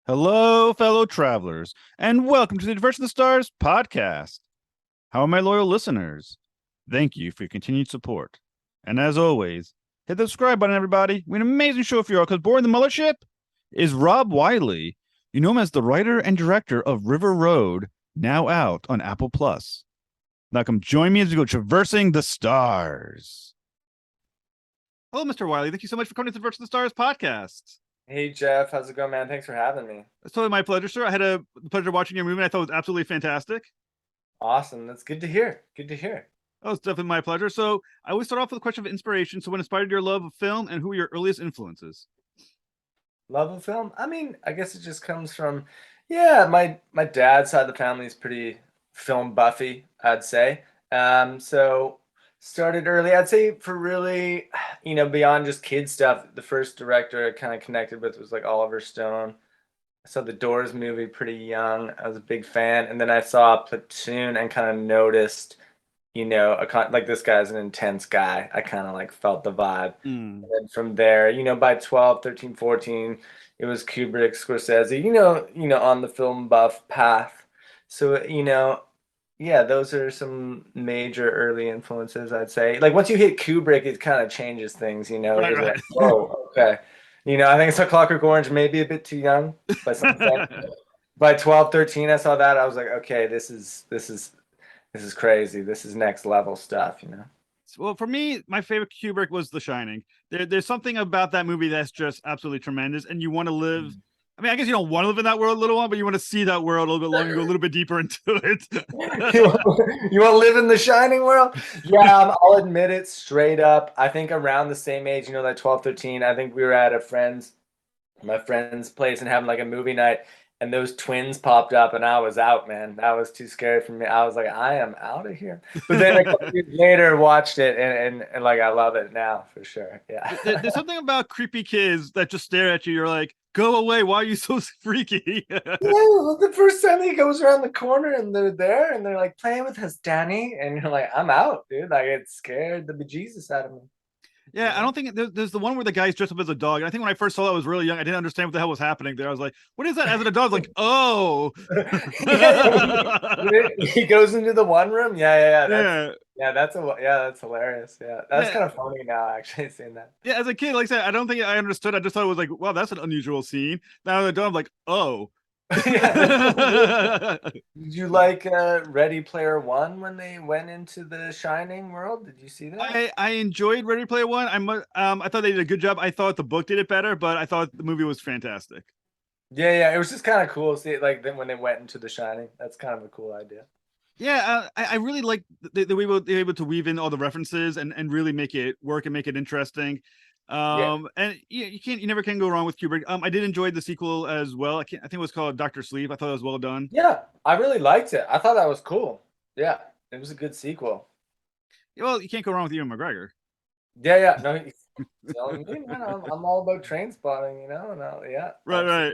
Hello, fellow travelers, and welcome to the Diversion of the Stars podcast. How are my loyal listeners? Thank you for your continued support. And as always, hit the subscribe button, everybody. We have an amazing show for you all because board the mothership is Rob Willey. You know him as the writer and director of River Road, now out on Apple Plus. Now come join me as we go traversing the stars. Hello, Mr. Willey. Thank you so much for coming to the Diversion of the Stars podcast. Hey Jeff, how's it going, man? Thanks for having me. It's totally my pleasure, sir. I had a pleasure watching your movie. I thought it was absolutely fantastic. Awesome. That's good to hear. Good to hear. Oh, it's definitely my pleasure. So I always start off with a question of inspiration. So what inspired your love of film and who were your earliest influences? Love of film? I mean, I guess it just comes from, yeah, my dad's side of the family is pretty film buffy, I'd say. So started early. I'd say for really, beyond just kid stuff, the first director I kind of connected with was like Oliver Stone. I saw the Doors movie pretty young. I was a big fan, and then I saw Platoon and kind of noticed, like this guy's an intense guy. I kind of like felt the vibe. And then from there, by 12, 13, 14, it was Kubrick, Scorsese, on the film buff path. So, yeah, those are some major early influences, I'd say. Like once you hit Kubrick, it kind of changes things, Right, It's right. like, oh, okay. I think it's a Clockwork Orange, maybe a bit too young, but by 12, 13, I saw that. I was like, okay, this is crazy. This is next level stuff. Well, for me, my favorite Kubrick was The Shining. There's something about that movie that's just absolutely tremendous, and you want to live. I mean, I guess you don't want to live in that world, little one, but you want to see that world a little bit longer, go a little bit deeper into it. You want to live in the Shining world? Yeah, I'll admit it straight up. I think around the same age, that 12, 13, I think we were at my friend's place and having like a movie night, and those twins popped up, and I was out, man. That was too scary for me. I was like, I am out of here. But then a couple years later, watched it, and like I love it now for sure. Yeah. There's something about creepy kids that just stare at you. You're like, go away. Why are you so freaky? Yeah, the first time he goes around the corner and they're there and they're like playing with us, Danny, and you're like, I'm out, dude. Like it scared the bejesus out of me. Yeah, I don't think there's the one where the guy's dressed up as a dog. And I think when I first saw that, I was really young. I didn't understand what the hell was happening there. I was like, "What is that?" As a dog, like, oh, He goes into the one room. yeah. That's hilarious. Yeah, that's kind of funny now, actually seeing that. Yeah, as a kid, like I said, I don't think I understood. I just thought it was like, wow, that's an unusual scene. Now as a dog, I'm like, oh. Did you like Ready Player One when they went into the Shining world? Did you see that? I enjoyed Ready Player One. I thought they did a good job. I thought the book did it better, but I thought the movie was fantastic. Yeah, it was just kind of cool. See, like then when they went into the Shining, that's kind of a cool idea. Yeah, I really like the way they were able to weave in all the references and really make it work and make it interesting. And you never can go wrong with Kubrick. I did enjoy the sequel as well. I think it was called Doctor Sleep. I thought it was well done. Yeah, I really liked it. I thought that was cool. Yeah, it was a good sequel. Well, you can't go wrong with Ewan McGregor. Yeah. No, telling me, man, I'm all about train spotting, No, yeah. Right.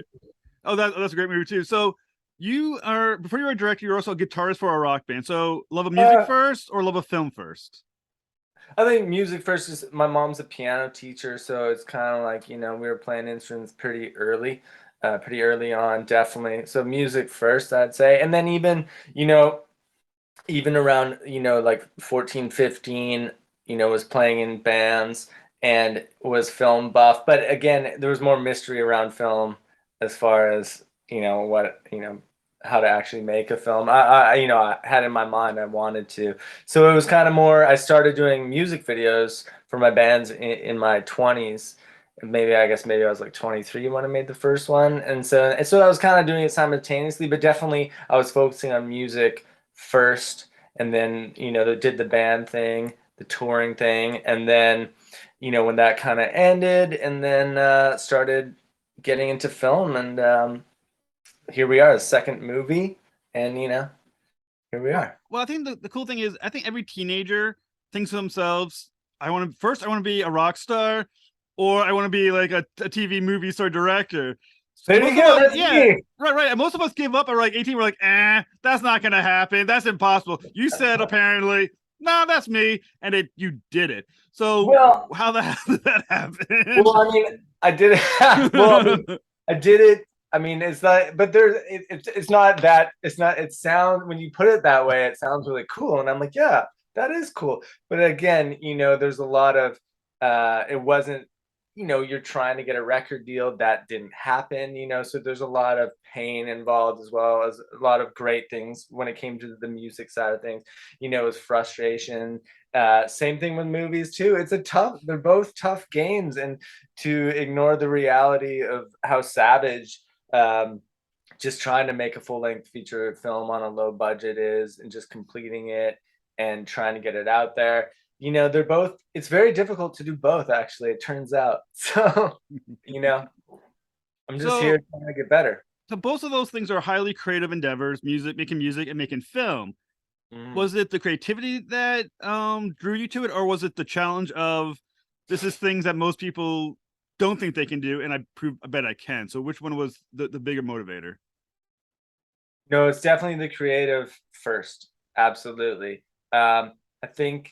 Oh, that's a great movie too. So you are before you were a director, you're also a guitarist for a rock band. So love of music first or love of film first? I think music first is my mom's a piano teacher, so it's kind of like, we were playing instruments pretty early on, definitely. So music first, I'd say. And then even around, like 14, 15, was playing in bands and was film buff. But again, there was more mystery around film as far as, how to actually make a film. I had in my mind I wanted to. So it was kind of more, I started doing music videos for my bands in my 20s. Maybe I was like 23 when I made the first one. And so I was kind of doing it simultaneously, but definitely I was focusing on music first, and then, they did the band thing, the touring thing, and then, when that kind of ended, and then started getting into film, and here we are, the second movie, and here we are. Well, I think the cool thing is I think every teenager thinks to themselves, I want to be a rock star, or I want to be like a TV movie star director. There you go. That's me. Right. And most of us give up at like 18. We're like, that's not gonna happen. That's impossible. You said apparently, no, that's me, and you did it. So how the hell did that happen? Well, I mean, I did it. Well, I did it. I mean, it's not, but it's not that, it sounds, when you put it that way, it sounds really cool. And I'm like, yeah, that is cool. But again, there's a lot of, it wasn't, you're trying to get a record deal that didn't happen, so there's a lot of pain involved as well as a lot of great things when it came to the music side of things, it was frustration. Same thing with movies too. They're both tough games, and to ignore the reality of how savage just trying to make a full-length feature film on a low budget is, and just completing it and trying to get it out there. It's very difficult to do both, actually, it turns out. So, I'm just here So, trying to get better. so both of those things are highly creative endeavors, music and making film. Mm. Was it the creativity that drew you to it, or was it the challenge of this is things that most people don't think they can do, and I bet I can. So which one was the bigger motivator? No, it's definitely the creative first. Absolutely. I think,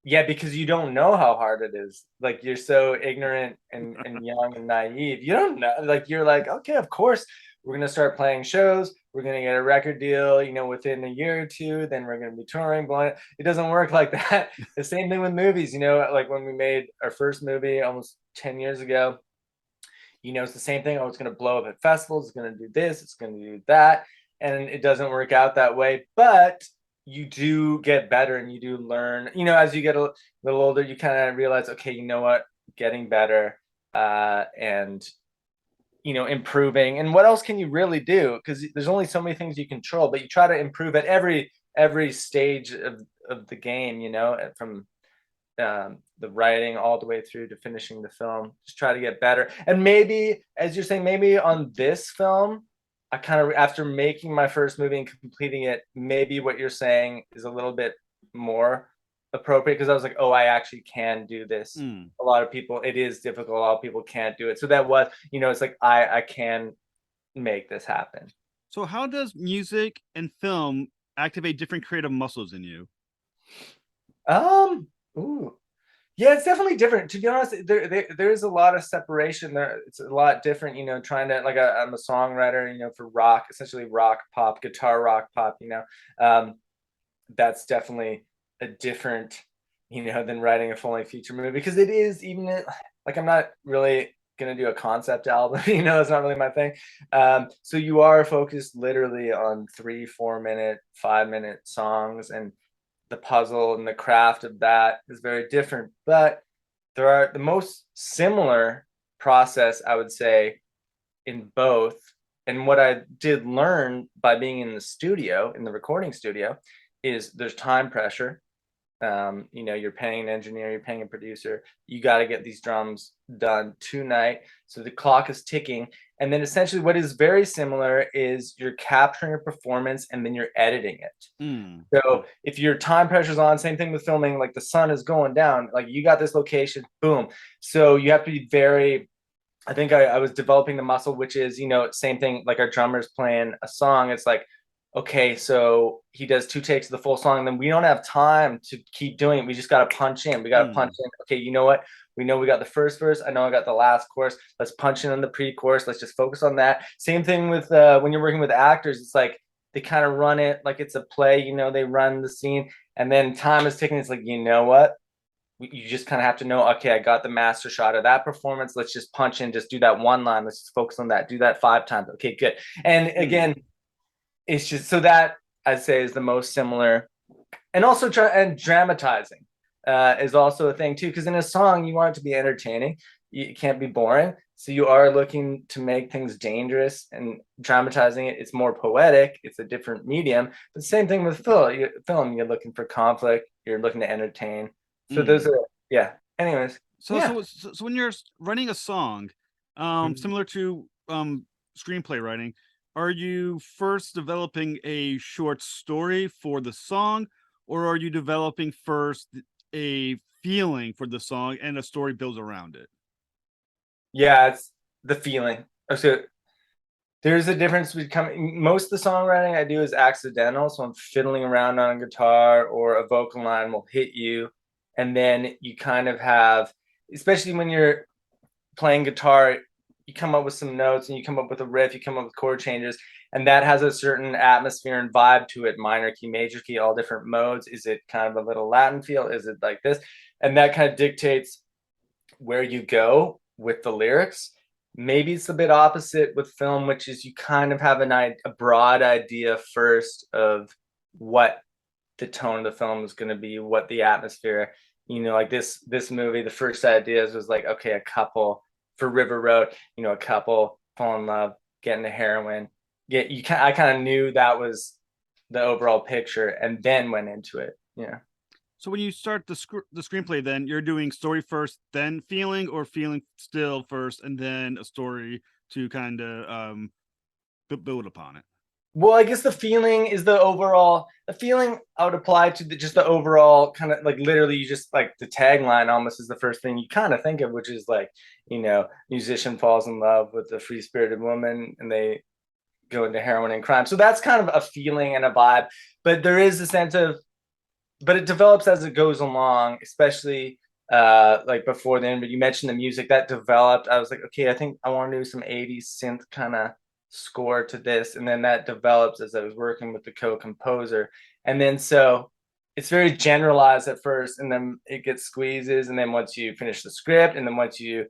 yeah, because you don't know how hard it is. Like, you're so ignorant and young and naive. You don't know. Like, you're like, okay, of course, we're gonna start playing shows. We're gonna get a record deal, within a year or two. Then we're gonna be touring. Blah. It doesn't work like that. The same thing with movies. Like when we made our first movie almost 10 years ago. It's the same thing. Oh, it's gonna blow up at festivals. It's gonna do this. It's gonna do that, and it doesn't work out that way. But you do get better, and you do learn, as you get a little older, you kind of realize, okay, you know what, getting better, and improving. And what else can you really do? Because there's only so many things you control, but you try to improve at every stage of the game, from the writing all the way through to finishing the film. Just try to get better. And maybe, as you're saying, maybe on this film, I kind of, after making my first movie and completing it, maybe what you're saying is a little bit more appropriate, because I was like, oh, I actually can do this. Mm. A lot of people, it is difficult. A lot of people can't do it. So that was, it's like, I can make this happen. So how does music and film activate different creative muscles in you? Ooh. Yeah, it's definitely different. To be honest, there's a lot of separation there. It's a lot different, trying to, like, I'm a songwriter, for rock, essentially rock pop, guitar rock pop, that's definitely a different, than writing a full-length feature movie, because it is, even like, I'm not really gonna do a concept album, it's not really my thing. So you are focused literally on 3 4 minute 5 minute songs, and the puzzle and the craft of that is very different. But there are the most similar process, I would say, in both. And what I did learn by being in the studio, in the recording studio, is there's time pressure. You're paying an engineer, you're paying a producer, you got to get these drums done tonight. So the clock is ticking. And then essentially what is very similar is you're capturing a performance and then you're editing it. Mm. So if your time pressure's on, same thing with filming, like the sun is going down, like you got this location, boom. So you have to be very, I think I was developing the muscle, which is, same thing, like our drummer's playing a song. It's like, okay, so he does 2 takes of the full song, and then we don't have time to keep doing it. We just got to punch in. We got to punch in. Okay, you know what? We know we got the first verse. I know I got the last chorus. Let's punch in on the pre-chorus. Let's just focus on that. Same thing with when you're working with actors. It's like they kind of run it like it's a play. They run the scene, and then time is ticking. It's like, you know what? You just kind of have to know, okay, I got the master shot of that performance. Let's just punch in, just do that one line. Let's just focus on that. Do that 5 times. Okay, good. And again, it's just, so that I'd say is the most similar. And also dramatizing is also a thing too, because in a song you want it to be entertaining. You can't be boring. So you are looking to make things dangerous, and dramatizing it, it's more poetic. It's a different medium. But same thing with film. You're looking for conflict. You're looking to entertain. So those are, yeah. Anyways, yeah. So when you're writing a song, similar to screenplay writing, are you first developing a short story for the song, or are you developing first a feeling for the song and a story builds around it? Yeah, it's the feeling. So there's a difference between, most of the songwriting I do is accidental. So I'm fiddling around on a guitar, or a vocal line will hit you. And then you kind of have, especially when you're playing guitar, you come up with some notes and you come up with a riff, you come up with chord changes, and that has a certain atmosphere and vibe to it. Minor key, major key, all different modes. Is it kind of a little Latin feel? Is it like this? And that kind of dictates where you go with the lyrics. Maybe it's a bit opposite with film, which is you kind of have a broad idea first of what the tone of the film is going to be, what the atmosphere, like this movie, the first ideas was like, okay, a couple for River Road, a couple fall in love, get into heroin. I kind of knew that was the overall picture and then went into it. Yeah. So when you start the screenplay, then you're doing story first, then feeling, or feeling still first, and then a story to kind of build upon it. Well, I guess the feeling is the feeling I would apply to just the overall kind of like literally you just like the tagline almost is the first thing you kind of think of, which is like, musician falls in love with a free spirited woman and they go into heroin and crime. So that's kind of a feeling and a vibe, but there is a sense of, but it develops as it goes along, especially like before the end, but you mentioned the music that developed. I was like, okay, I think I want to do some 80s synth kind of score to this, and then that develops as I was working with the co-composer, and then so it's very generalized at first, and then it gets squeezes, and then once you finish the script, and then once you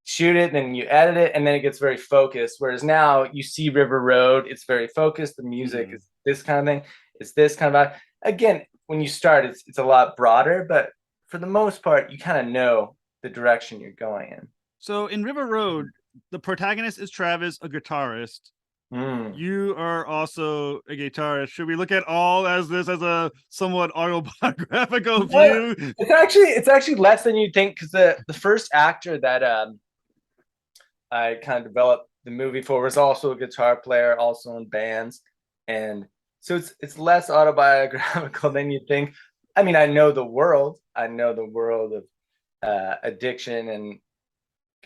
shoot it, then you edit it, and then it gets very focused. Whereas now you see River Road, it's very focused. The music is this kind of thing. It's this kind of again. When you start, it's a lot broader, but for the most part, you kind of know the direction you're going in. So in River Road, the protagonist is Travis, a guitarist. You are also a guitarist. Should we look at all as this as a somewhat autobiographical view? It's actually less than you'd think, because the first actor that I kind of developed the movie for was also a guitar player, also in bands, and so it's less autobiographical than you think. I mean, I know the world of addiction and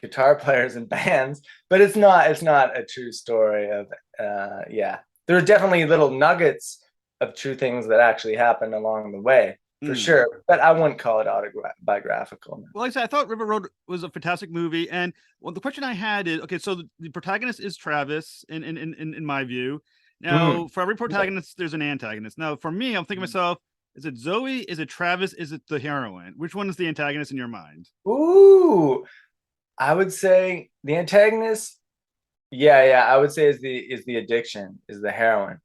guitar players and bands, but it's not a true story of there are definitely little nuggets of true things that actually happened along the way for sure, but I wouldn't call it autobiographical. Well, like I said, I thought River Road was a fantastic movie, and the question I had is, okay, so the protagonist is Travis in my view. Now, for every protagonist, there's an antagonist. Now, for me, I'm thinking to myself, is it Zoe? Is it Travis? Is it the heroine? Which one is the antagonist in your mind? Ooh, I would say the antagonist. Yeah, I would say is the addiction, is the heroin,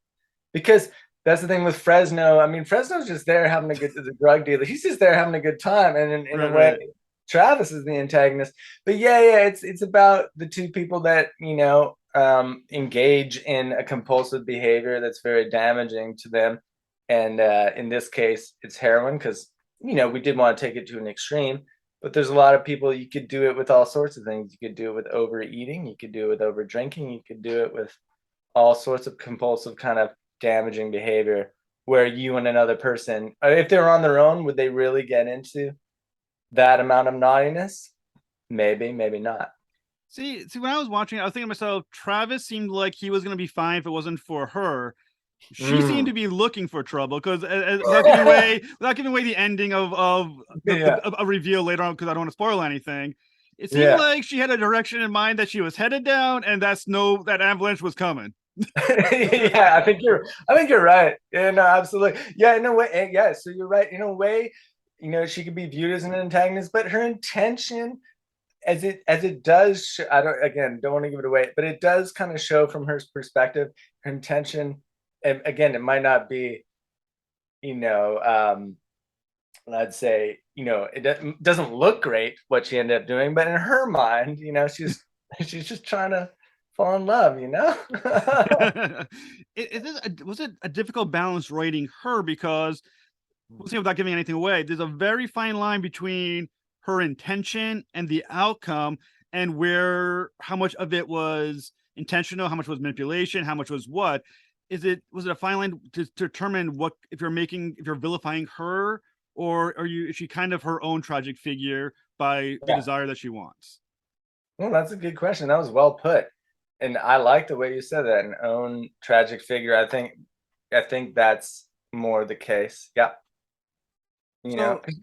because that's the thing with Fresno. I mean, Fresno's just there having a good, the drug dealer. He's just there having a good time, and in a way, Travis is the antagonist. But it's about the two people that engage in a compulsive behavior that's very damaging to them, and in this case, it's heroin, because we did want to take it to an extreme. But there's a lot of people, you could do it with all sorts of things. You could do it with overeating. You could do it with over drinking. You could do it with all sorts of compulsive kind of damaging behavior where you and another person, if they were on their own, would they really get into that amount of naughtiness? Maybe, maybe not. See, when I was watching, I was thinking to myself, Travis seemed like he was going to be fine if it wasn't for her. She seemed to be looking for trouble, because without giving away the ending of a reveal later on, because I don't want to spoil anything, it seemed like she had a direction in mind that she was headed down, and that avalanche was coming. I think you're right. Yeah, no, absolutely. Yeah, in a way, yeah. So you're right. In a way, she could be viewed as an antagonist, but her intention, as it does, I don't want to give it away, but it does kind of show from her perspective, her intention. And again, it might not be, I'd say, it doesn't look great what she ended up doing, but in her mind, she's just trying to fall in love, Was it a difficult balance writing her? Because, without giving anything away, there's a very fine line between her intention and the outcome, and how much of it was intentional, how much was manipulation, how much was what. Was it a fine line to determine what, if you're vilifying her, or is she kind of her own tragic figure by the desire that she wants? Well, that's a good question. That was well put. And I like the way you said that, an own tragic figure. I think that's more the case. Yeah.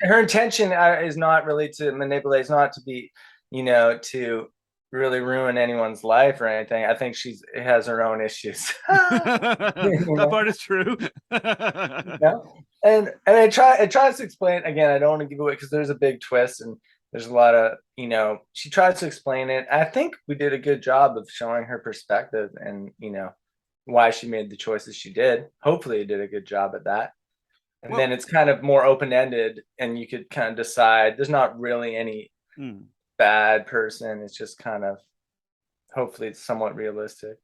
Her intention is not really to manipulate, it's not to be, to really ruin anyone's life or anything. I think she has her own issues. That part is true. Yeah. And it tries to explain again. I don't want to give away because there's a big twist and there's a lot of she tries to explain it. I think we did a good job of showing her perspective and why she made the choices she did. Hopefully, it did a good job at that. And Well, then it's kind of more open ended, and you could kind of decide. There's not really any bad person. It's just kind of hopefully it's somewhat realistic.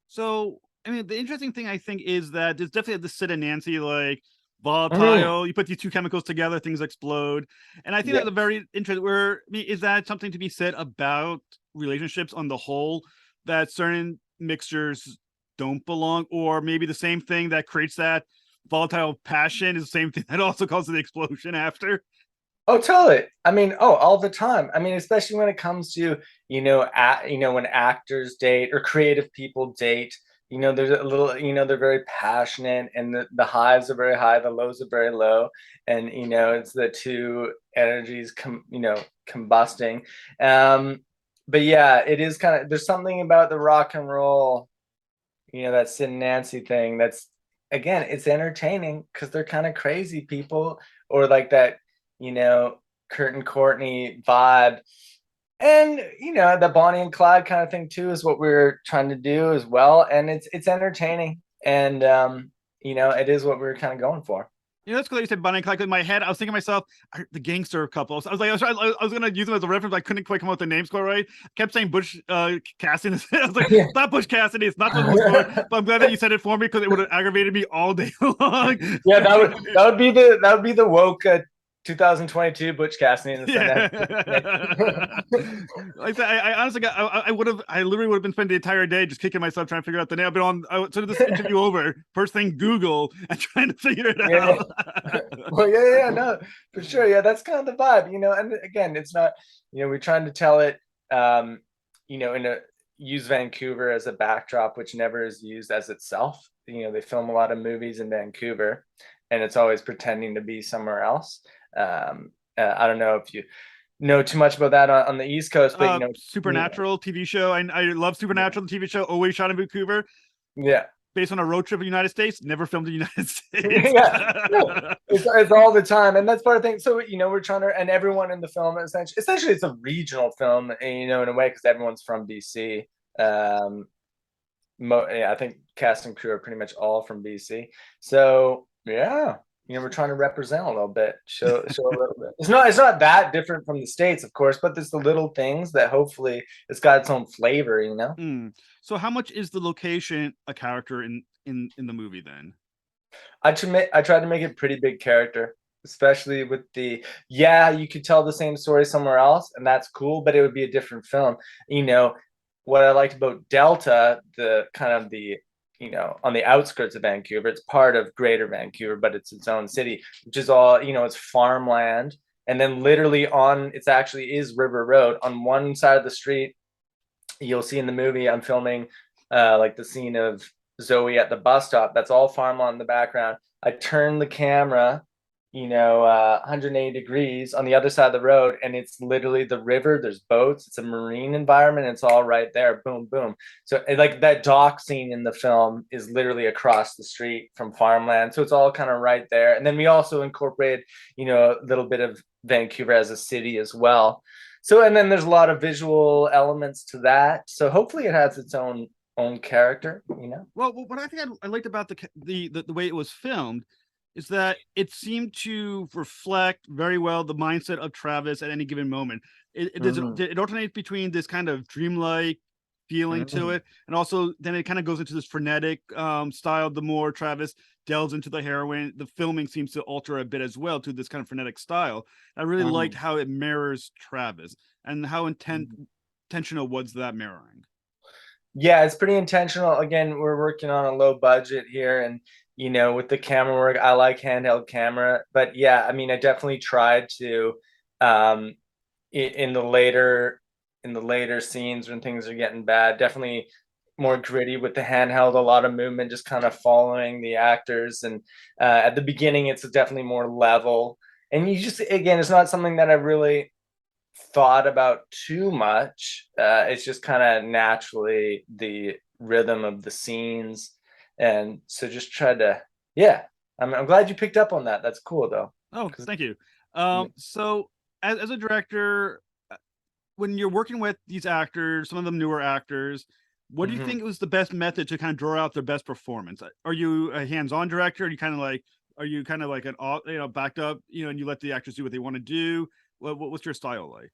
so I mean, the interesting thing I think is that there's definitely the Sid and Nancy like volatile. You put these two chemicals together, things explode, and I think that's a very interesting. Where I mean, is that something to be said about relationships on the whole? That certain mixtures don't belong, or maybe the same thing that creates that volatile passion is the same thing that also causes the explosion after. Oh, totally. I mean, all the time. I mean, especially when it comes to, when actors date or creative people date, there's a little, they're very passionate and the highs are very high, the lows are very low. And, it's the two energies, combusting. But yeah, it is kind of, there's something about the rock and roll, that Sid and Nancy thing that's, again, it's entertaining because they're kind of crazy people or like that Kurt and Courtney vibe. And the Bonnie and Clyde kind of thing too is what we're trying to do as well. And it's entertaining. And it is what we're kind of going for. That's cool that you said Bonnie and Clyde. In my head, I was thinking to myself, the gangster couple. So I was gonna use them as a reference. I couldn't quite come up with the names quite right. I kept saying Butch Cassidy. I was like, it's not Butch Cassidy. It's not what it was for. But I'm glad that you said it for me because it would have aggravated me all day long. Yeah, that would be the woke 2022 Butch Cassidy in the I honestly I literally would have been spending the entire day just kicking myself trying to figure out the name. I've been on so this interview over, first thing Google and trying to figure it out. Well, yeah, no, for sure. Yeah, that's kind of the vibe, and again, it's not, we're trying to tell it, use Vancouver as a backdrop, which never is used as itself. They film a lot of movies in Vancouver and it's always pretending to be somewhere else. I don't know if you know too much about that on the East Coast, but Supernatural TV show. I love Supernatural, the TV show, always shot in Vancouver. Yeah. Based on a road trip in the United States, never filmed in the United States. Yeah, no, it's all the time, and that's part of the thing. So we're trying to, and everyone in the film essentially it's a regional film, in a way because everyone's from BC. I think cast and crew are pretty much all from BC. So yeah, we're trying to represent a little bit, show a little bit. It's not that different from the States, of course, but there's the little things that hopefully it's got its own flavor, So how much is the location a character in the movie then? I tried to make it pretty big character, especially with you could tell the same story somewhere else and that's cool, but it would be a different film. What I liked about Delta, the kind of the on the outskirts of Vancouver, it's part of Greater Vancouver, but it's its own city, which is all, it's farmland. And then literally it's actually is River Road. On one side of the street, you'll see in the movie, I'm filming like the scene of Zoe at the bus stop. That's all farmland in the background. I turn the camera 180 degrees on the other side of the road, and it's literally the river. There's boats. It's a marine environment. It's all right there. Boom, boom. So like that dock scene in the film is literally across the street from farmland. So it's all kind of right there. And then we also incorporate, a little bit of Vancouver as a city as well. So, and then there's a lot of visual elements to that. So hopefully it has its own character, Well, what I think I liked about the way it was filmed is that it seemed to reflect very well the mindset of Travis at any given moment. It alternates between this kind of dreamlike feeling to it, and also then it kind of goes into this frenetic style. The more Travis delves into the heroin, the filming seems to alter a bit as well to this kind of frenetic style. I really liked how it mirrors Travis and how intentional was that mirroring. Yeah, it's pretty intentional. Again, we're working on a low budget here, and with the camera work, I like handheld camera. But yeah, I mean, I definitely tried to, in the later scenes when things are getting bad, definitely more gritty with the handheld, a lot of movement, just kind of following the actors. And at the beginning, it's definitely more level. And you just, again, it's not something that I really thought about too much. It's just kind of naturally the rhythm of the scenes, and so just try to, yeah. I'm glad you picked up on that. That's cool though. Oh, thank you. Yeah. So as a director, when you're working with these actors, some of them newer actors, what do you Mhm. think was the best method to kind of draw out their best performance? Are you a hands-on director? Are you kind of like an backed up, and you let the actors do what they want to do? What's your style like?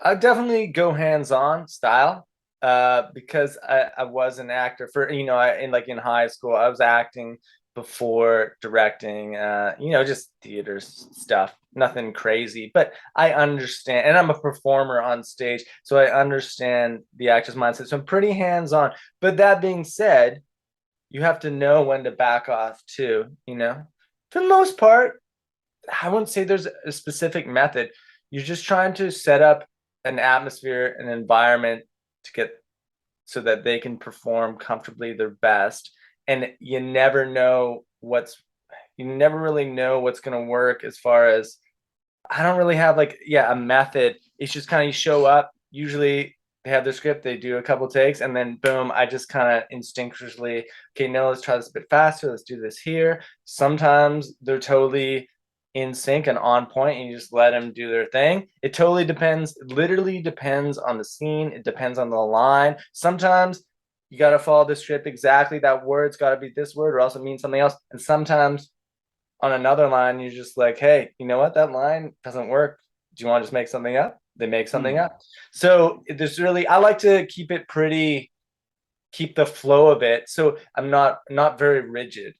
I definitely go hands-on style, because I was an actor for, in high school, I was acting before directing, just theater stuff, nothing crazy, but I understand, and I'm a performer on stage, so I understand the actor's mindset. So I'm pretty hands-on. But that being said, you have to know when to back off too, For the most part, I wouldn't say there's a specific method. You're just trying to set up an atmosphere, an environment to get so that they can perform comfortably their best. And you never really know what's going to work as far as, I don't really have a method. It's just kind of you show up. Usually they have their script, they do a couple takes, and then boom, I just kind of instinctually, okay, no, let's try this a bit faster. Let's do this here. Sometimes they're totally in sync and on point, and you just let them do their thing. It totally depends, literally depends on the scene. It depends on the line. Sometimes you got to follow the script exactly. That word's got to be this word, or else it means something else. And sometimes on another line, you're just like, hey, you know what? That line doesn't work. Do you want to just make something up? They make something Hmm. up. So I like to keep it keep the flow of it. So I'm not very rigid,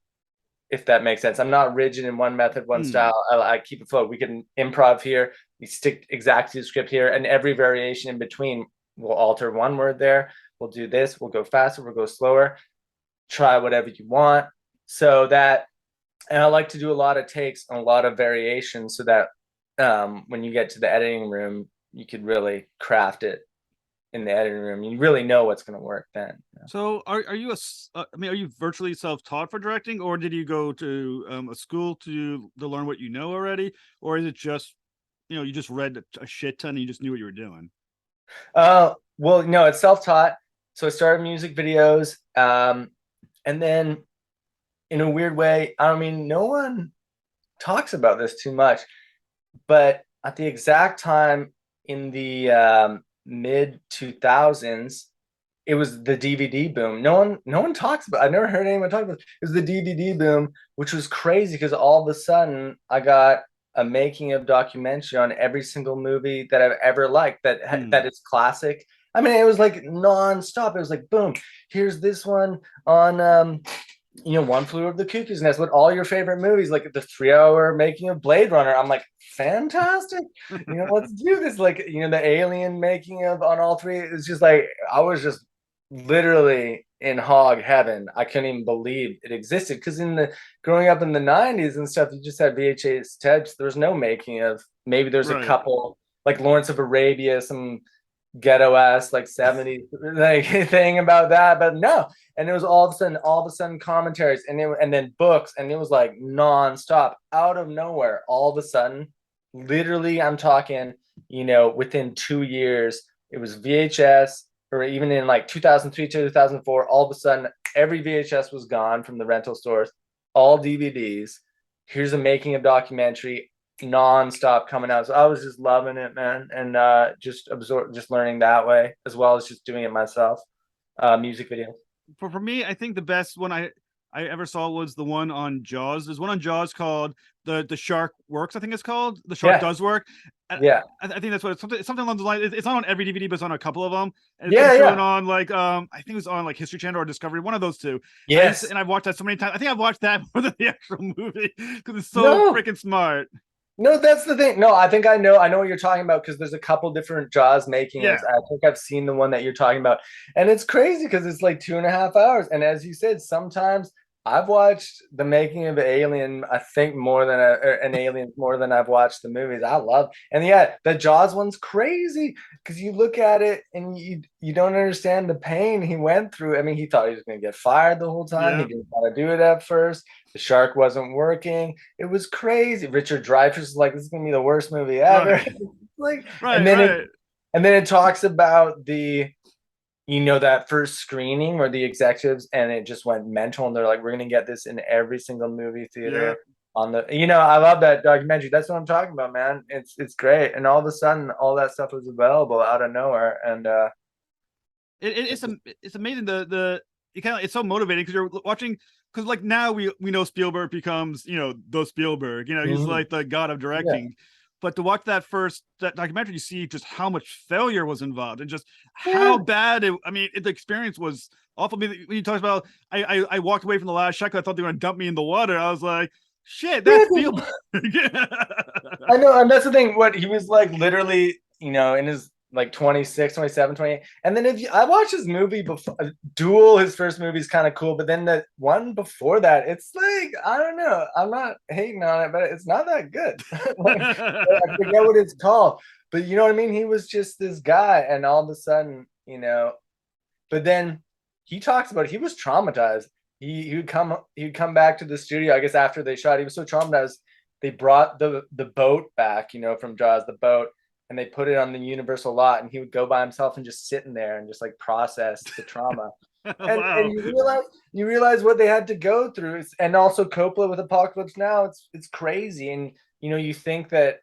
if that makes sense. I'm not rigid in one method, one Hmm. style. I keep it flow. We can improv here. We stick exactly to the script here, and every variation in between, we'll alter one word there. We'll do this. We'll go faster. We'll go slower. Try whatever you want. So that, and I like to do a lot of takes and a lot of variations so that, when you get to the editing room, you could really craft it in the editing room. You really know what's going to work then. So are you are you virtually self-taught for directing, or did you go to a school to learn what you know already, or is it just you just read a shit ton and you just knew what you were doing? Well, no, it's self-taught. So I started music videos, and then in a weird way, I mean, no one talks about this too much, but at the exact time in the mid 2000s, it was the DVD boom. No one talks about. I've never heard anyone talk about it. It was the DVD boom, which was crazy because all of a sudden I got a making of documentary on every single movie that I've ever liked that Hmm. is classic. I mean, it was like nonstop. It was like boom, here's this one on One Flew Over the Cuckoo's Nest with all your favorite movies, like the 3 hour making of Blade Runner. I'm like, fantastic. Let's do this. Like, the alien making of on all three. It's just like, I was just literally in hog heaven. I couldn't even believe it existed because growing up in the 90s and stuff, you just had VHS tapes. There was no making of, maybe there's a Right. couple like Lawrence of Arabia, some ghetto ass like 70s like thing about that, but no. And it was all of a sudden commentaries, and then books, and it was like nonstop out of nowhere. All of a sudden, literally, I'm talking, within 2 years, it was VHS, or even in like 2003 to 2004. All of a sudden, every VHS was gone from the rental stores, all DVDs. Here's a making of documentary non-stop coming out. So I was just loving it, man, and just learning that way, as well as just doing it myself. Music videos. For me, I think the best one I ever saw was the one on Jaws. There's one on Jaws called the Shark Works. I think it's called The Shark Yeah, Does Work. yeah, I think that's what something along the line. It's not on every DVD, but it's on a couple of them, and it's been yeah, shown yeah. on I think it was on like History Channel or Discovery, one of those two. Yes. And I've watched that so many times. I think I've watched that more than the actual movie because it's so No, freaking smart. no, that's the thing. No, I think I know what you're talking about, because there's a couple different Jaws making Yeah, of. I think I've seen the one that you're talking about, and it's crazy because it's like 2.5 hours. And as you said, sometimes I've watched the making of Alien. I think more than an Alien more than I've watched the movies. I love, and yeah, the Jaws one's crazy because you look at it and you don't understand the pain he went through. I mean, he thought he was going to get fired the whole time. He yeah. didn't want to do it at first. The shark wasn't working. It was crazy. Richard Dreyfuss is like, this is gonna be the worst movie ever. Right. Like, Right, right. and then it talks about that first screening where the executives and it just went mental and they're like, we're gonna get this in every single movie Yeah. theater on the. I love that documentary. That's what I'm talking about, man. It's great. And all of a sudden, all that stuff was available out of nowhere, and It's amazing it's so motivating because you're watching, because like now we know Spielberg becomes the Spielberg, he's Mhm. like the god of Yeah, directing. But to watch that documentary, you see just how much failure was involved and just how yeah. bad the experience was awful. I mean, when you talk about, I walked away from the last shot 'cause I thought they were gonna dump me in the water. I was like, shit, that's Spielberg. I know, and that's the thing. What he was like, literally, in his like 26, 27, 28. And then I watched his movie before, Duel. His first movie is kind of cool, but then the one before that, it's like, I don't know. I'm not hating on it, but it's not that good. Like, I forget what it's called, but you know what I mean. He was just this guy, and all of a sudden, but then he talks about he was traumatized. He'd come back to the studio, I guess after they shot. He was so traumatized. They brought the boat back, from Jaws, the boat, and they put it on the Universal lot, and he would go by himself and just sit in there and just like process the trauma. And Wow. you realize what they had to go through. And also Coppola with Apocalypse Now, it's crazy. And you think that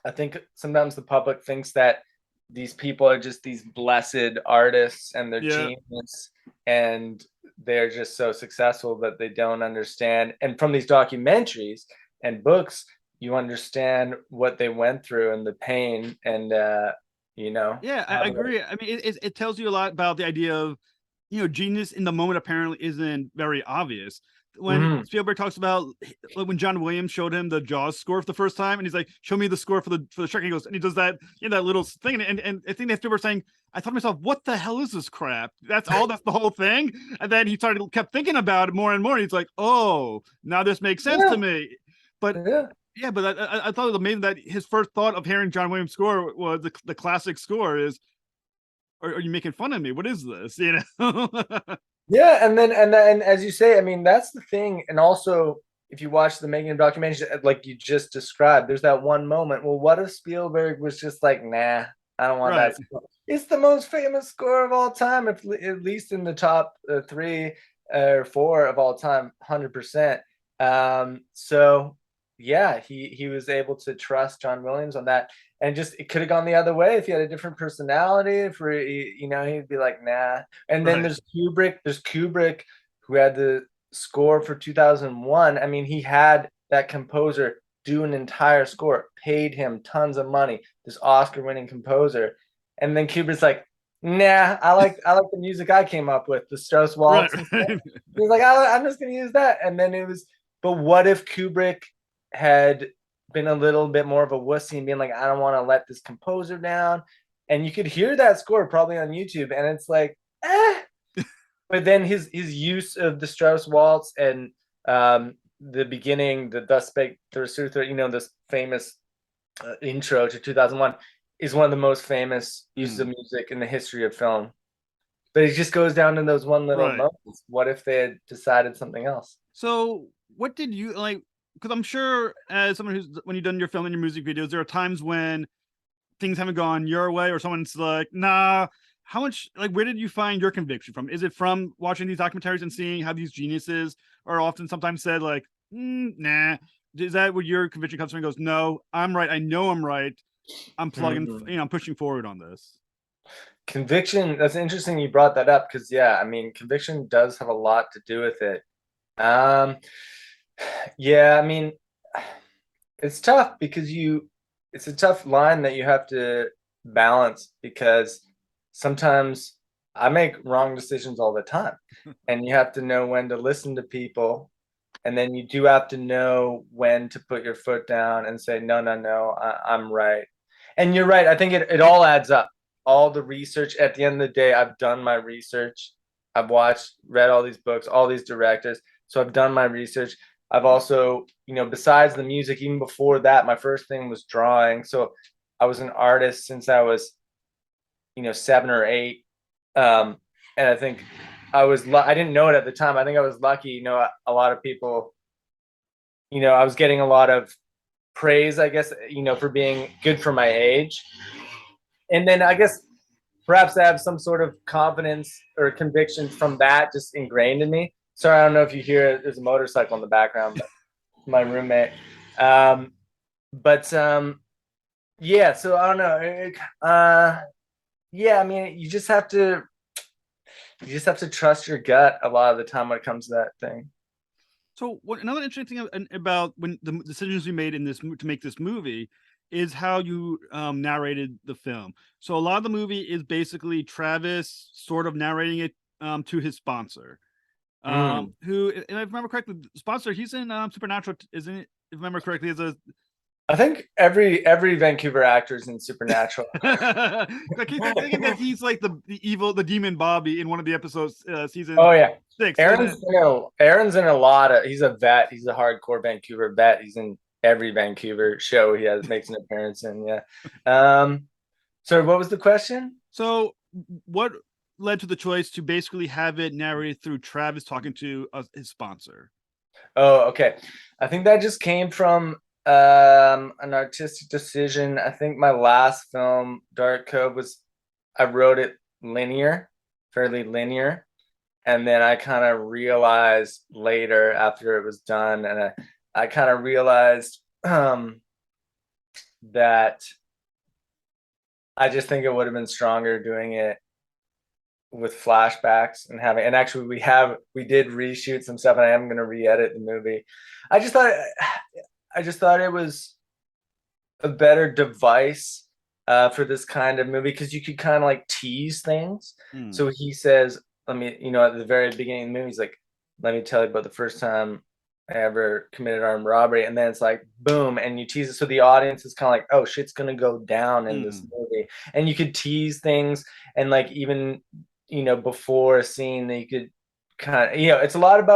I think sometimes the public thinks that these people are just these blessed artists and they're Yeah. genius and they're just so successful that they don't understand. And from these documentaries and books, you understand what they went through and the pain and Yeah, I how agree. I mean, it tells you a lot about the idea of, genius in the moment apparently isn't very obvious. When Mhm. Spielberg talks about when John Williams showed him the Jaws score for the first time, and he's like, "Show me the score for the shark." And he goes, and he does that that little thing, and I think that Spielberg saying, "I thought to myself, what the hell is this crap? That's all. That's the whole thing." And then he kept thinking about it more and more. And he's like, "Oh, now this makes sense Yeah, to me." But yeah. yeah, but I thought it was amazing that his first thought of hearing John Williams' score was the classic score is, are you making fun of me? What is this? Yeah, and as you say, I mean, that's the thing. And also, if you watch the making of documentary, like you just described, there's that one moment. Well, what if Spielberg was just like, nah, I don't want Right. that score. It's the most famous score of all time, if at least in the top three or four of all time, 100%. So yeah, he was able to trust John Williams on that, and just it could have gone the other way if he had a different personality. If he'd be like, nah. And then Right. there's Kubrick. There's Kubrick, who had the score for 2001. I mean, he had that composer do an entire score, paid him tons of money. This Oscar-winning composer, and then Kubrick's like, "Nah, I like the music I came up with, the Strauss Right. waltz and stuff." Right. He was like, "I'm just gonna use that." And then it was, but what if Kubrick had been a little bit more of a wussy and being like, "I don't want to let this composer down." And you could hear that score probably on YouTube, and it's like, eh. But then his use of the Strauss waltz and the beginning, the Thus Spake Zarathustra, this famous intro to 2001, is one of the most famous uses of music in the history of film. But it just goes down in those one little Right. moments. What if they had decided something else? So, what did you like? Because I'm sure, as someone who's when you've done your film and your music videos, there are times when things haven't gone your way, or someone's like, "Nah." How much where did you find your conviction from? Is it from watching these documentaries and seeing how these geniuses are often sometimes said like, "Nah." Is that where your conviction comes from? And goes, "No, I'm right. I know I'm right. I'm plugging. Mhm. I'm pushing forward on this." Conviction, that's interesting you brought that up because, yeah, I mean, conviction does have a lot to do with it. Um, yeah, I mean, it's tough because it's a tough line that you have to balance because sometimes I make wrong decisions all the time, and you have to know when to listen to people, and then you do have to know when to put your foot down and say, no, no, no, I'm right. And you're right. I think it all adds up. All the research at the end of the day, I've done my research. I've read all these books, all these directors. So I've done my research. I've also, besides the music, even before that, my first thing was drawing. So I was an artist since I was, 7 or 8. Um, and I think I didn't know it at the time. I think I was lucky. A lot of people, I was getting a lot of praise, I guess, for being good for my age. And then I guess perhaps I have some sort of confidence or conviction from that just ingrained in me. Sorry, I don't know if you hear it. There's a motorcycle in the background, but my roommate. Um, but yeah, so I don't know. Yeah, I mean, you just have to trust your gut a lot of the time when it comes to that thing. So another interesting thing about when the decisions you made in this to make this movie is how you narrated the film. So a lot of the movie is basically Travis sort of narrating it to his sponsor, who, and if I remember correctly, the sponsor, he's in Supernatural, isn't it? If I remember correctly, is a I think every Vancouver actor is in Supernatural. I keep thinking that he's like the evil, the demon Bobby in one of the episodes, season Oh yeah, 6. Aaron's in a lot of. He's a vet. He's a hardcore Vancouver vet. He's in every Vancouver show he makes an appearance in. Yeah. So what was the question? So what led to the choice to basically have it narrated through Travis talking to his sponsor? Oh, okay. I think that just came from an artistic decision. I think my last film, Dark Cove, I wrote it fairly linear. And then I kind of realized later after it was done, and I kind of realized that I just think it would have been stronger doing it with flashbacks and actually we did reshoot some stuff, and I am going to re-edit the movie. I just thought it was a better device for this kind of movie, because you could kind of like tease things. So he says, let me, at the very beginning of the movie, he's like, let me tell you about the first time I ever committed armed robbery. And then it's like, boom, and you tease it. So the audience is kind of like, oh, shit's going to go down in this movie. And you could tease things. And like, even, before a scene, that you could kind of, it's a lot of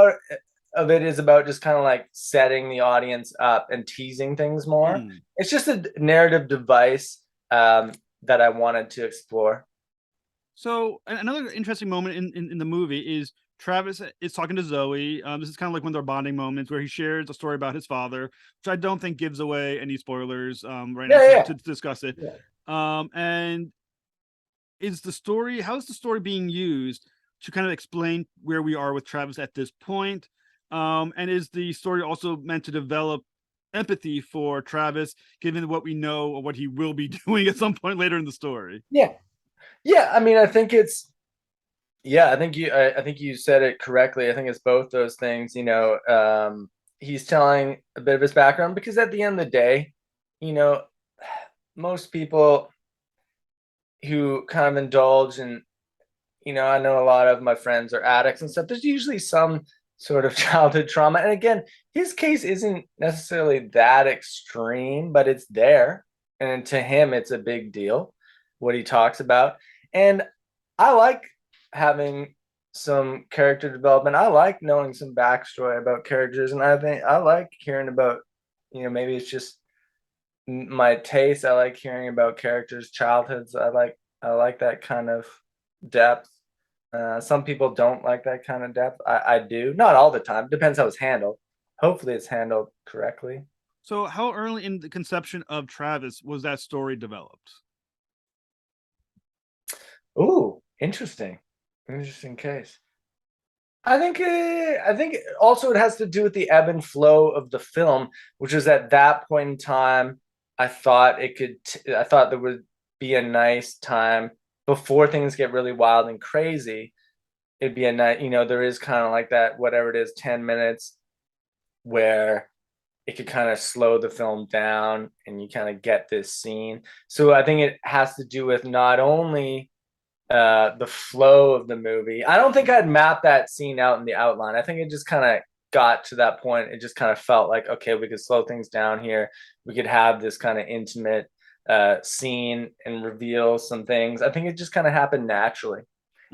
it is about just kind of like setting the audience up and teasing things more. It's just a narrative device that I wanted to explore. So another interesting moment in the movie is Travis is talking to Zoe. This is kind of like one of their bonding moments where he shares a story about his father, which I don't think gives away any spoilers right now to discuss it. Yeah. And how is the story being used to kind of explain where we are with Travis at this point? And is the story also meant to develop empathy for Travis, given what we know of what he will be doing at some point later in the story? Yeah, I mean, I think I think you said it correctly. I think it's both those things. He's telling a bit of his background, because at the end of the day, most people who kind of indulge in, I know a lot of my friends are addicts and stuff. There's usually some sort of childhood trauma. And again, his case isn't necessarily that extreme, but it's there. And to him, it's a big deal what he talks about. And I like having some character development. I like knowing some backstory about characters. And I think I like hearing about, maybe it's just my taste. I like hearing about characters' childhoods. I like that kind of depth. Some people don't like that kind of depth. I do. Not all the time. Depends how it's handled. Hopefully it's handled correctly. So how early in the conception of Travis was that story developed? Ooh, interesting case. I think also it has to do with the ebb and flow of the film, which was at that point in time. I thought there would be a nice time before things get really wild and crazy. It'd be a night, there is kind of like that, whatever it is, 10 minutes where it could kind of slow the film down and you kind of get this scene. So I think it has to do with not only the flow of the movie. I don't think I'd map that scene out in the outline. I think it just kind of got to that point. It just kind of felt like, okay, we could slow things down here. We could have this kind of intimate scene and reveal some things. I think it just kind of happened naturally,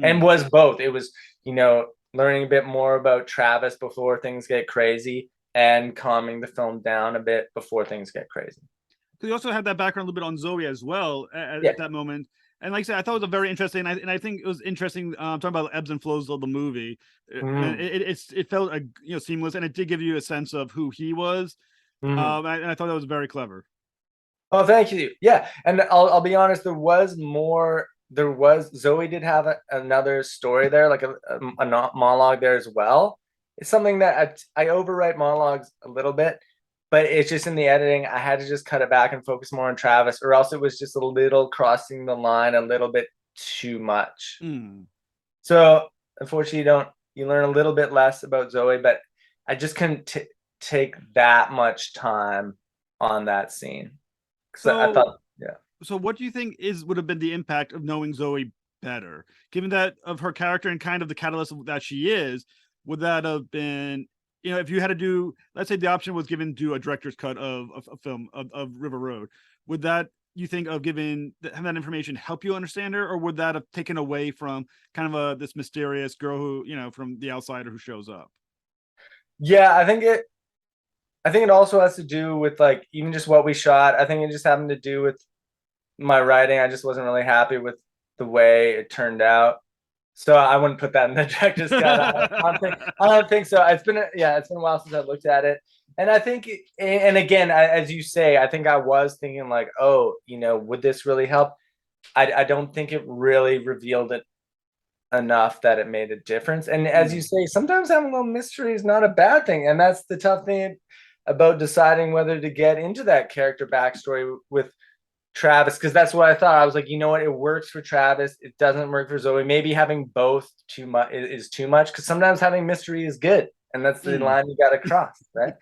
and was both. It was, learning a bit more about Travis before things get crazy, and calming the film down a bit before things get crazy. So you also had that background a little bit on Zoe as well at that moment. And like I said, I thought it was a very interesting, and I think it was interesting talking about the ebbs and flows of the movie. It felt seamless, and it did give you a sense of who he was. Mhm. And I thought that was very clever. Oh, thank you. Yeah, and I'll be honest. There was more. There was Zoe did have another story there, like a monologue there as well. It's something that I overwrite monologues a little bit, but it's just in the editing. I had to just cut it back and focus more on Travis, or else it was just a little crossing the line a little bit too much. Mm. So unfortunately, you learn a little bit less about Zoe, but I just couldn't take that much time on that scene. So I So thought, yeah. so what do you think would have been the impact of knowing Zoe better, given that of her character and kind of the catalyst that she is? Would that have been, if you had to do, let's say the option was given to a director's cut of a film of River Road, would that, you think, of giving have that information help you understand her, or would that have taken away from kind of this mysterious girl who, from the outsider who shows up? Yeah, I think it also has to do with like even just what we shot. I think it just happened to do with my writing. I just wasn't really happy with the way it turned out. So I wouldn't put that in the director's cut. I don't think so. It's been a while since I looked at it. And I think, and again, as you say, I think I was thinking like, oh, would this really help? I don't think it really revealed it enough that it made a difference. And as you say, sometimes having a little mystery is not a bad thing. And that's the tough thing about deciding whether to get into that character backstory with Travis, because that's what I thought. I was like, you know what, it works for Travis, it doesn't work for Zoe. Maybe having both too much is too much, because sometimes having mystery is good, and that's the Mm. line you got to cross, right?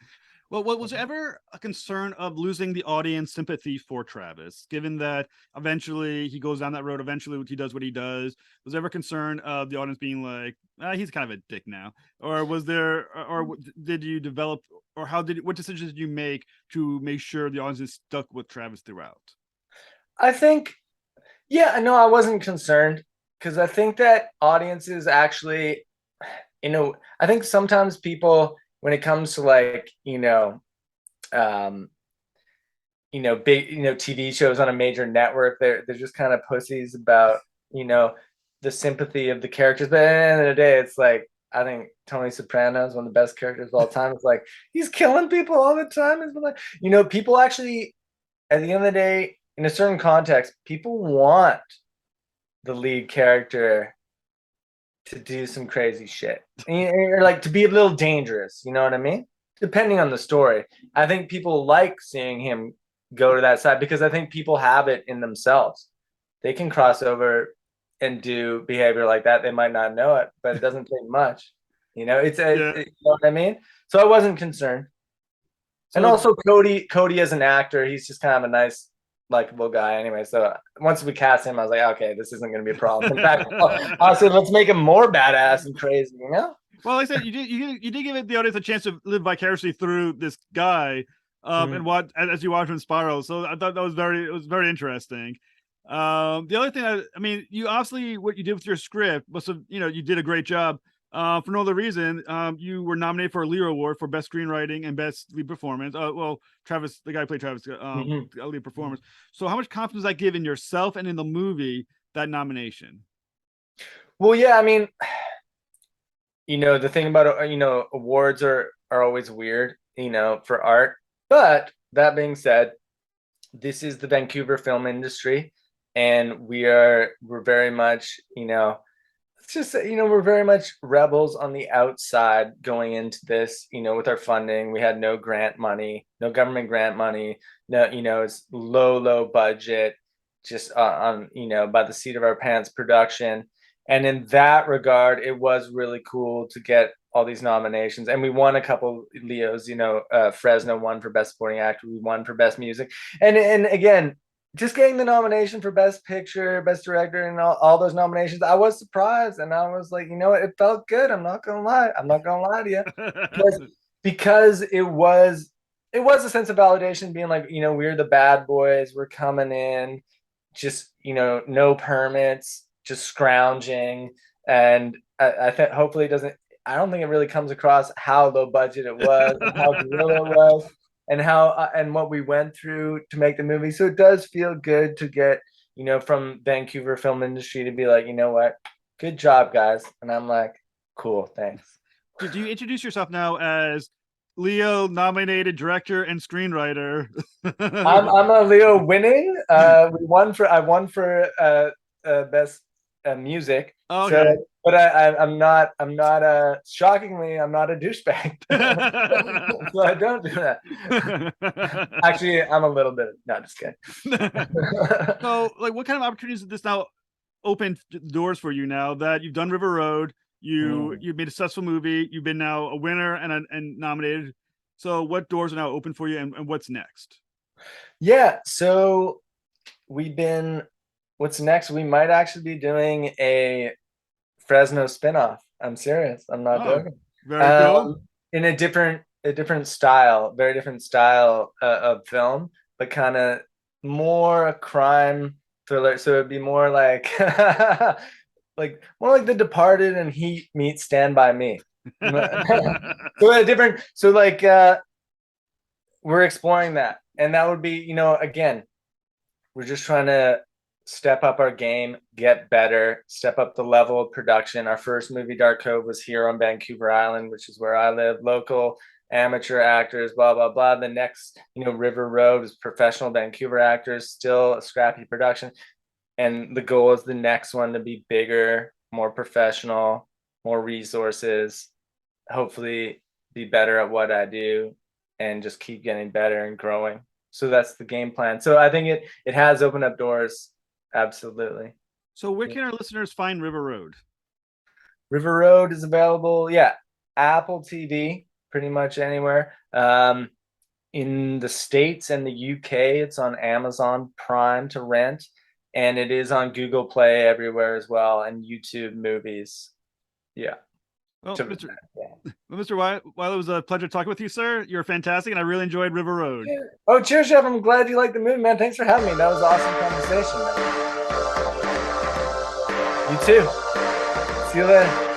Well, what was ever a concern of losing the audience sympathy for Travis, given that eventually he goes down that road, eventually he does what he does? Was there ever concern of the audience being like, he's kind of a dick now? Or was there, or did you develop, or what decisions did you make to make sure the audience is stuck with Travis throughout? I think, yeah, no, I wasn't concerned, because I think that audiences actually, I think sometimes people, when it comes to like, um, big, TV shows on a major network, they're just kind of pussies about, you know, the sympathy of the characters. But at the end of the day, it's like, I think Tony Soprano is one of the best characters of all time. It's like he's killing people all the time. It's like, people actually, at the end of the day, in a certain context, people want the lead character to do some crazy shit, or like to be a little dangerous. You know what I mean? Depending on the story, I think people like seeing him go to that side, because I think people have it in themselves. They can cross over and do behavior like that. They might not know it, but it doesn't take much. Yeah. You know what I mean? So I wasn't concerned. And So also Cody as an actor, he's just kind of a nice, likable guy anyway. So once we cast him, I was like, okay, this isn't going to be a problem. In fact, honestly, let's make him more badass and crazy, well, like I said, you did give the audience a chance to live vicariously through this guy, and Mm-hmm. what as you watch him spiral. So I thought it was very interesting. The other thing, I mean, you obviously what you did with your script must have, you did a great job. For no other reason, you were nominated for a Leo Award for best screenwriting and best lead performance. Well, Travis, the guy who played Travis, Mm-hmm. lead performance. So, how much confidence does that give in yourself and in the movie, that nomination? Well, yeah, I mean, the thing about awards are always weird, for art. But that being said, this is the Vancouver film industry, and we're very much, it's just, we're very much rebels on the outside going into this, with our funding. We had no grant money, no government grant money. No, it's low budget, just on, by the seat of our pants production. And in that regard, it was really cool to get all these nominations. And we won a couple Leos, Fresno won for best supporting actor. We won for best music. And again, just getting the nomination for best picture, best director, and all those nominations, I was surprised, and I was like, it felt good. I'm not gonna lie. I'm not gonna lie to you, because it was a sense of validation, being like, we're the bad boys. We're coming in, just no permits, just scrounging, and I think hopefully it doesn't. I don't think it really comes across how low budget it was and how guerrilla it was, and how and what we went through to make the movie. So it does feel good to get, from Vancouver film industry to be like, you know what, good job, guys. And I'm like, cool, thanks. Do you introduce yourself now as Leo nominated director and screenwriter. I'm a Leo winning. I won for best music. Okay. So, but I'm not shockingly I'm not a douchebag. So I don't do that. Actually, I'm a little bit. No, just kidding. So, like, what kind of opportunities did this now open doors for you now that you've done River Road? You've made a successful movie. You've been now a winner and nominated. So what doors are now open for you, and what's next? Yeah. So what's next? We might actually be doing a Fresno spinoff. I'm serious. I'm not joking. Very cool. In a different style, very different style of film, but kind of more a crime thriller. So it'd be more like more like The Departed and Heat meets Stand By Me. So we're exploring that, and that would be, again, we're just trying to step up our game, get better, step up the level of production. Our first movie, Dark Cove, was here on Vancouver Island, which is where I live. Local amateur actors, blah blah blah. The next, River Road is professional Vancouver actors, still a scrappy production. And the goal is the next one to be bigger, more professional, more resources, hopefully be better at what I do, and just keep getting better and growing. So that's the game plan. So I think it has opened up doors. Absolutely. So where can our listeners find River Road? River Road is available, Apple TV, pretty much anywhere. In the States and the UK, it's on Amazon Prime to rent. And it is on Google Play everywhere as well, and YouTube movies. Yeah. Well, Mr. Willey, it was a pleasure talking with you, sir. You're fantastic, and I really enjoyed River Road. Yeah. Oh, cheers, Chef. I'm glad you liked the movie, man. Thanks for having me. That was an awesome conversation, man. You too. See you later.